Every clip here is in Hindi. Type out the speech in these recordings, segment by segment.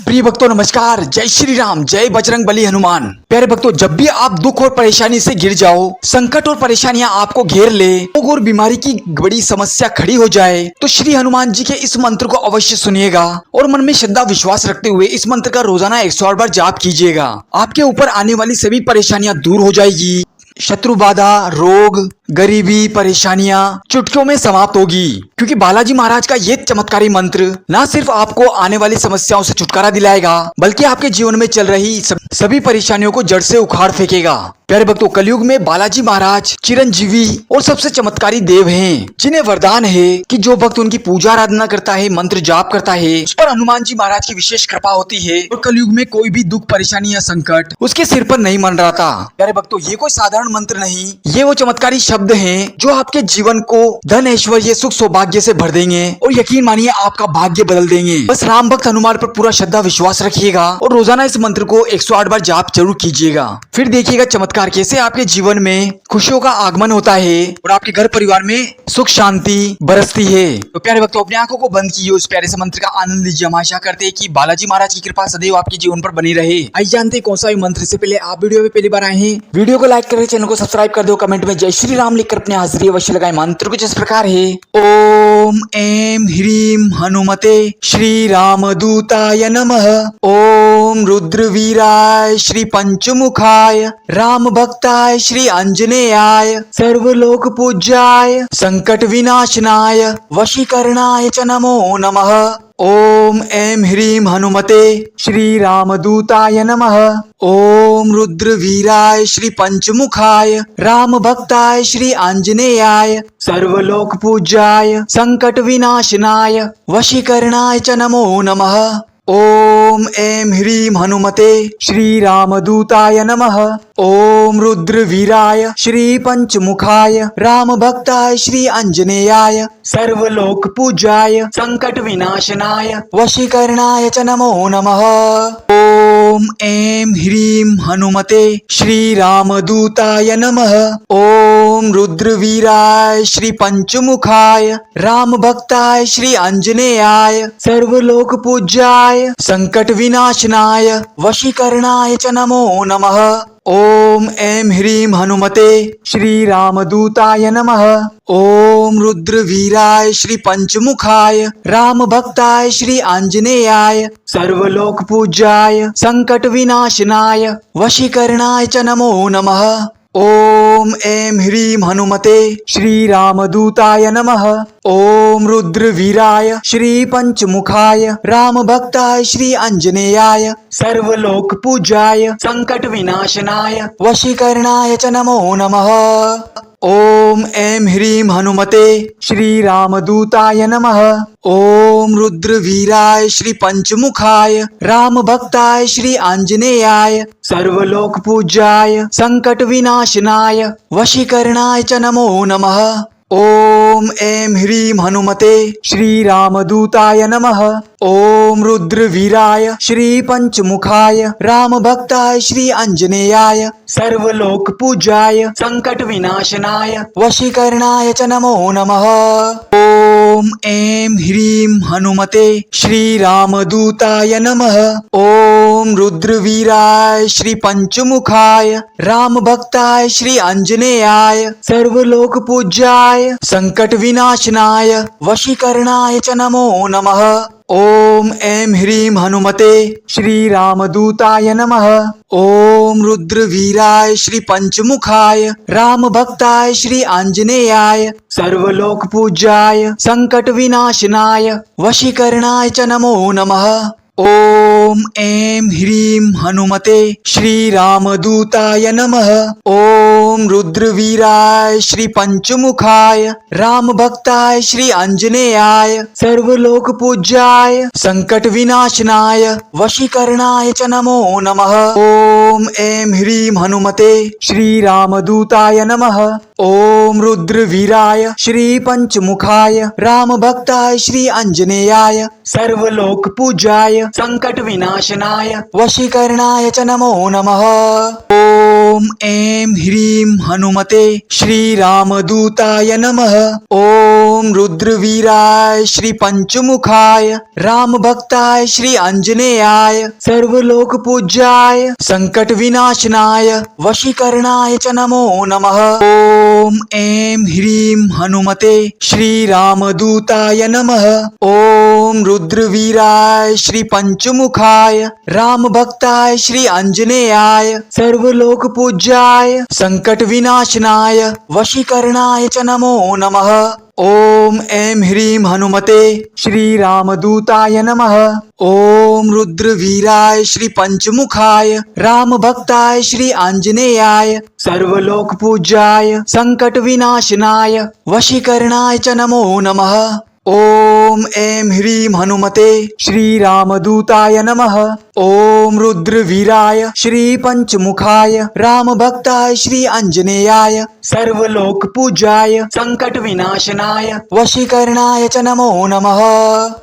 प्रिय भक्तों नमस्कार, जय श्री राम, जय बजरंग बली हनुमान। प्यारे भक्तों, जब भी आप दुख और परेशानी से गिर जाओ, संकट और परेशानियां आपको घेर ले, रोग और बीमारी की बड़ी समस्या खड़ी हो जाए, तो श्री हनुमान जी के इस मंत्र को अवश्य सुनिएगा और मन में श्रद्धा विश्वास रखते हुए इस मंत्र का रोजाना 108 बार जाप कीजिएगा। आपके ऊपर आने वाली सभी परेशानियां दूर हो जाएगी। शत्रु बाधा, रोग, गरीबी, परेशानियां चुटकियों में समाप्त होगी, क्योंकि बालाजी महाराज का ये चमत्कारी मंत्र न सिर्फ आपको आने वाली समस्याओं से छुटकारा दिलाएगा, बल्कि आपके जीवन में चल रही सभी परेशानियों को जड़ से उखाड़ फेंकेगा। प्यारे भक्तों, कलयुग में बालाजी महाराज चिरंजीवी और सबसे चमत्कारी देव हैं, जिन्हें वरदान है कि जो भक्त उनकी पूजा आराधना करता है, मंत्र जाप करता है, उस पर हनुमान जी महाराज की विशेष कृपा होती है और कलयुग में कोई भी दुख, परेशानी या संकट उसके सिर पर नहीं मंडराता। प्यारे भक्तों, ये कोई साधारण मंत्र नहीं, ये वो चमत्कारी शब्द हैं जो आपके जीवन को धन, ऐश्वर्य, सुख, सौभाग्य से भर देंगे और यकीन मानिए आपका भाग्य बदल देंगे। बस राम भक्त हनुमान पर पूरा श्रद्धा विश्वास रखिएगा और रोजाना इस मंत्र को 108 बार जाप जरूर कीजिएगा। फिर देखिएगा चमत्कार कैसे आपके जीवन में खुशियों का आगमन होता है और आपके घर परिवार में सुख शांति बरसती है। तो प्यारे भक्तों, अपनी आंखों को बंद कीजिए, उस प्यारे से मंत्र का आनंद लीजिए। हम आशा करते हैं कि बालाजी महाराज की कृपा सदैव आपके जीवन पर बनी रहे। आइए जानते हैं कौन सा मंत्र। से पहले आप वीडियो में पहली बार आए हैं, वीडियो को लाइक करें, चैनल को सब्सक्राइब कर दो, कमेंट में जय श्री राम लिखकर अपनी हाजिरी अवश्य लगाएं। मंत्र कुछ इस प्रकार है। ओम ऐं ह्रीं हनुमते श्री रामदूताय नमः। ओम रुद्रवीराय श्री पंचमुखाय राम भक्ताय श्री आंजनेयाय सर्वलोक पूज्याय संकट विनाशनाय वशीकरणाय च नमो नमः। ओम ऐं ह्रीं हनुमते श्री रामदूताय नमः। ओम रुद्रवीराय श्री पंचमुखाय राम भक्ताय श्री आंजनेयाय सर्वलोक पूज्याय संकट विनाशनाय वशीकरणाय च नमो नमः। ओम ऐं ह्रीं हनुमते श्री रामदूताय नमः। ओम रुद्रवीराय श्री पंचमुखाय राम भक्ताय श्री आंजनेयाय सर्वलोक पूज्याय संकट विनाशनाय वशीकरणाय च नमो नमः। ओम ऐं ह्रीं हनुमते श्री रामदूताय नमः। ओम रुद्रवीराय श्री पंचमुखाय राम भक्ताय श्री आंजनेयाय सर्वलोक पूज्याय संकट विनाशनाय वशीकरणाय च नमो नमः। ओम ऐं ह्रीं हनुमते श्री रामदूताय नमः। ओम रुद्रवीराय श्री पंचमुखाय राम भक्ताय श्री आंजनेयाय सर्वलोक पूज्याय संकट विनाशनाय वशीकरणाय च नमो नमः। ओम ऐं ह्रीं हनुमते श्री रामदूताय नमः। ओम रुद्रवीराय श्री पंचमुखाय राम भक्ताय श्री आंजनेयाय सर्वलोक पूज्याय संकट विनाशनाय वशीकरणाय च नमो नमः। ओम ऐं ह्रीं हनुमते श्री रामदूताय नमः। ओम रुद्रवीराय श्री पंचमुखाय राम भक्ताय श्री आंजनेयाय सर्वलोक पूज्याय संकट विनाशनाय वशीकरणाय च नमो नमः। ओम ऐं ह्रीं हनुमते श्री रामदूताय नमः। ओम रुद्रवीराय श्री पंचमुखाय राम भक्ताय श्री आंजनेयाय सर्वलोक पूज्याय संकट विनाशनाय वशीकरणाय च नमो नमः। ओम ऐं ह्रीं हनुमते श्री रामदूताय नमः। ओम रुद्रवीराय श्री पंचमुखाय राम भक्ताय श्री आंजनेयाय सर्वलोक पूज्याय संकट विनाशनाय वशीकरणाय च नमो नमः। ओम ऐं ह्रीं हनुमते श्री रामदूताय नमः। ओम रुद्रवीराय श्री पंचमुखाय राम भक्ताय श्री आंजनेयाय सर्वलोक पूज्याय संकट विनाशनाय वशीकरणाय च नमो नमः। ओम ऐं ह्रीं हनुमते श्री रामदूताय नमः। ओम रुद्रवीराय श्री पंचमुखाय राम भक्ताय श्री आंजनेयाय सर्वलोक पूज्याय संकट विनाशनाय वशीकरणाय च नमो नमः। ओम ऐं ह्रीं हनुमते श्री रामदूताय नमः। ओम रुद्रवीराय श्री पंचमुखाय राम भक्ताय श्री अंजनेयाय सर्वलोक पूजाय संकट विनाशनाय वशीकरणाय च नमो नमः। ओम ऐं ह्रीं हनुमते श्री रामदूताय नमः। ओम रुद्रवीराय श्री पंचमुखाय राम भक्ताय श्री अंजनेयाय सर्वलोक पूज्याय संकट विनाशनाय वशीकरणाय च नमो नमः। ओम ऐं ह्रीं हनुमते श्री रामदूताय नमः। ओम रुद्रवीराय श्री पंचमुखाय राम भक्ताय श्री अंजनेयाय सर्वलोक पूज्याय संकट विनाशनाय वशीकरणाय च नमो नमः। ओम ऐं ह्रीं हनुमते श्री रामदूताय नमः। ओम रुद्रवीराय श्री पंचमुखाय राम भक्ताय श्री आंजनेयाय सर्वलोक पूज्याय संकट विनाशनाय वशीकरणाय च नमो नमः। ओम ऐं ह्रीं हनुमते श्री रामदूताय नमः। ओम रुद्रवीराय श्री पंचमुखाय राम भक्ताय श्री अंजनेयाय सर्वलोक पूज्याय संकट विनाशनाय वशीकरणाय च नमो नमः।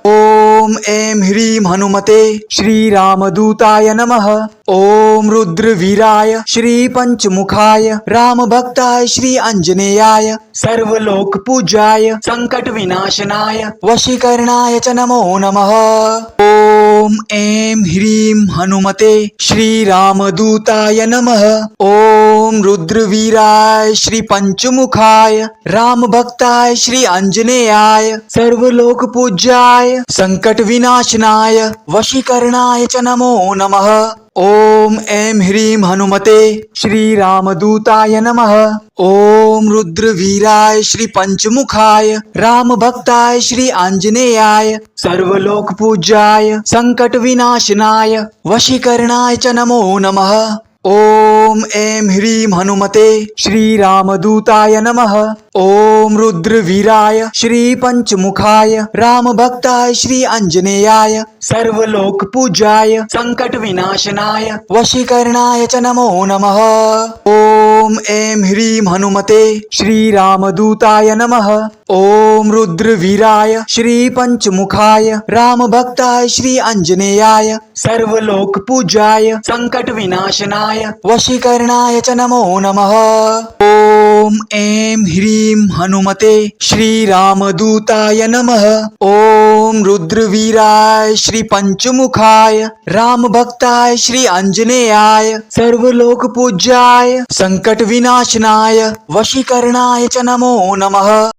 ओम ऐं ह्रीं हनुमते श्री रामदूताय नमः। ओम रुद्रवीराय श्री पंचमुखाय राम भक्ताय श्री अंजनेयाय सर्वलोक पूज्याय संकट विनाशनाय वशीकरणाय च नमो नमः। ओम ऐं ह्रीं हनुमते श्री रामदूताय नमः। ओम रुद्रवीराय श्री पंचमुखाय राम भक्ताय श्री अंजनेयाय सर्वलोक पूज्याय संकट विनाशनाय वशीकरणाय च नमो नमः। ओम ऐं ह्रीं हनुमते श्री रामदूताय नमः। ओम रुद्रवीराय श्री पंचमुखाय राम भक्ताय श्री आंजनेयाय सर्वलोक पूज्याय संकट विनाशनाय वशीकरणाय च नमो नमः। ओम ऐं ह्रीं हनुमते श्री रामदूताय नमः। ओम रुद्रवीराय श्री पंचमुखाय राम भक्ताय श्री अंजनेयाय सर्वलोक पूज्याय संकट विनाशनाय वशीकरणाय च नमो नमः। ओम ऐं ह्रीं हनुमते श्री रामदूताय नमः। ओम रुद्रवीराय श्री पंचमुखाय राम भक्ताय श्री अंजनेयाय सर्वलोक पूज्याय संकट विनाशनाय वशीकरणाय च नमो नमः। ओम ऐं ह्रीं हनुमते श्री रामदूताय नमः। ओम रुद्रवीराय श्री पंचमुखाय राम भक्ताय श्री अंजनेयाय सर्वलोक पूज्याय संकट विनाशनाय वशीकरणाय च नमो नमः।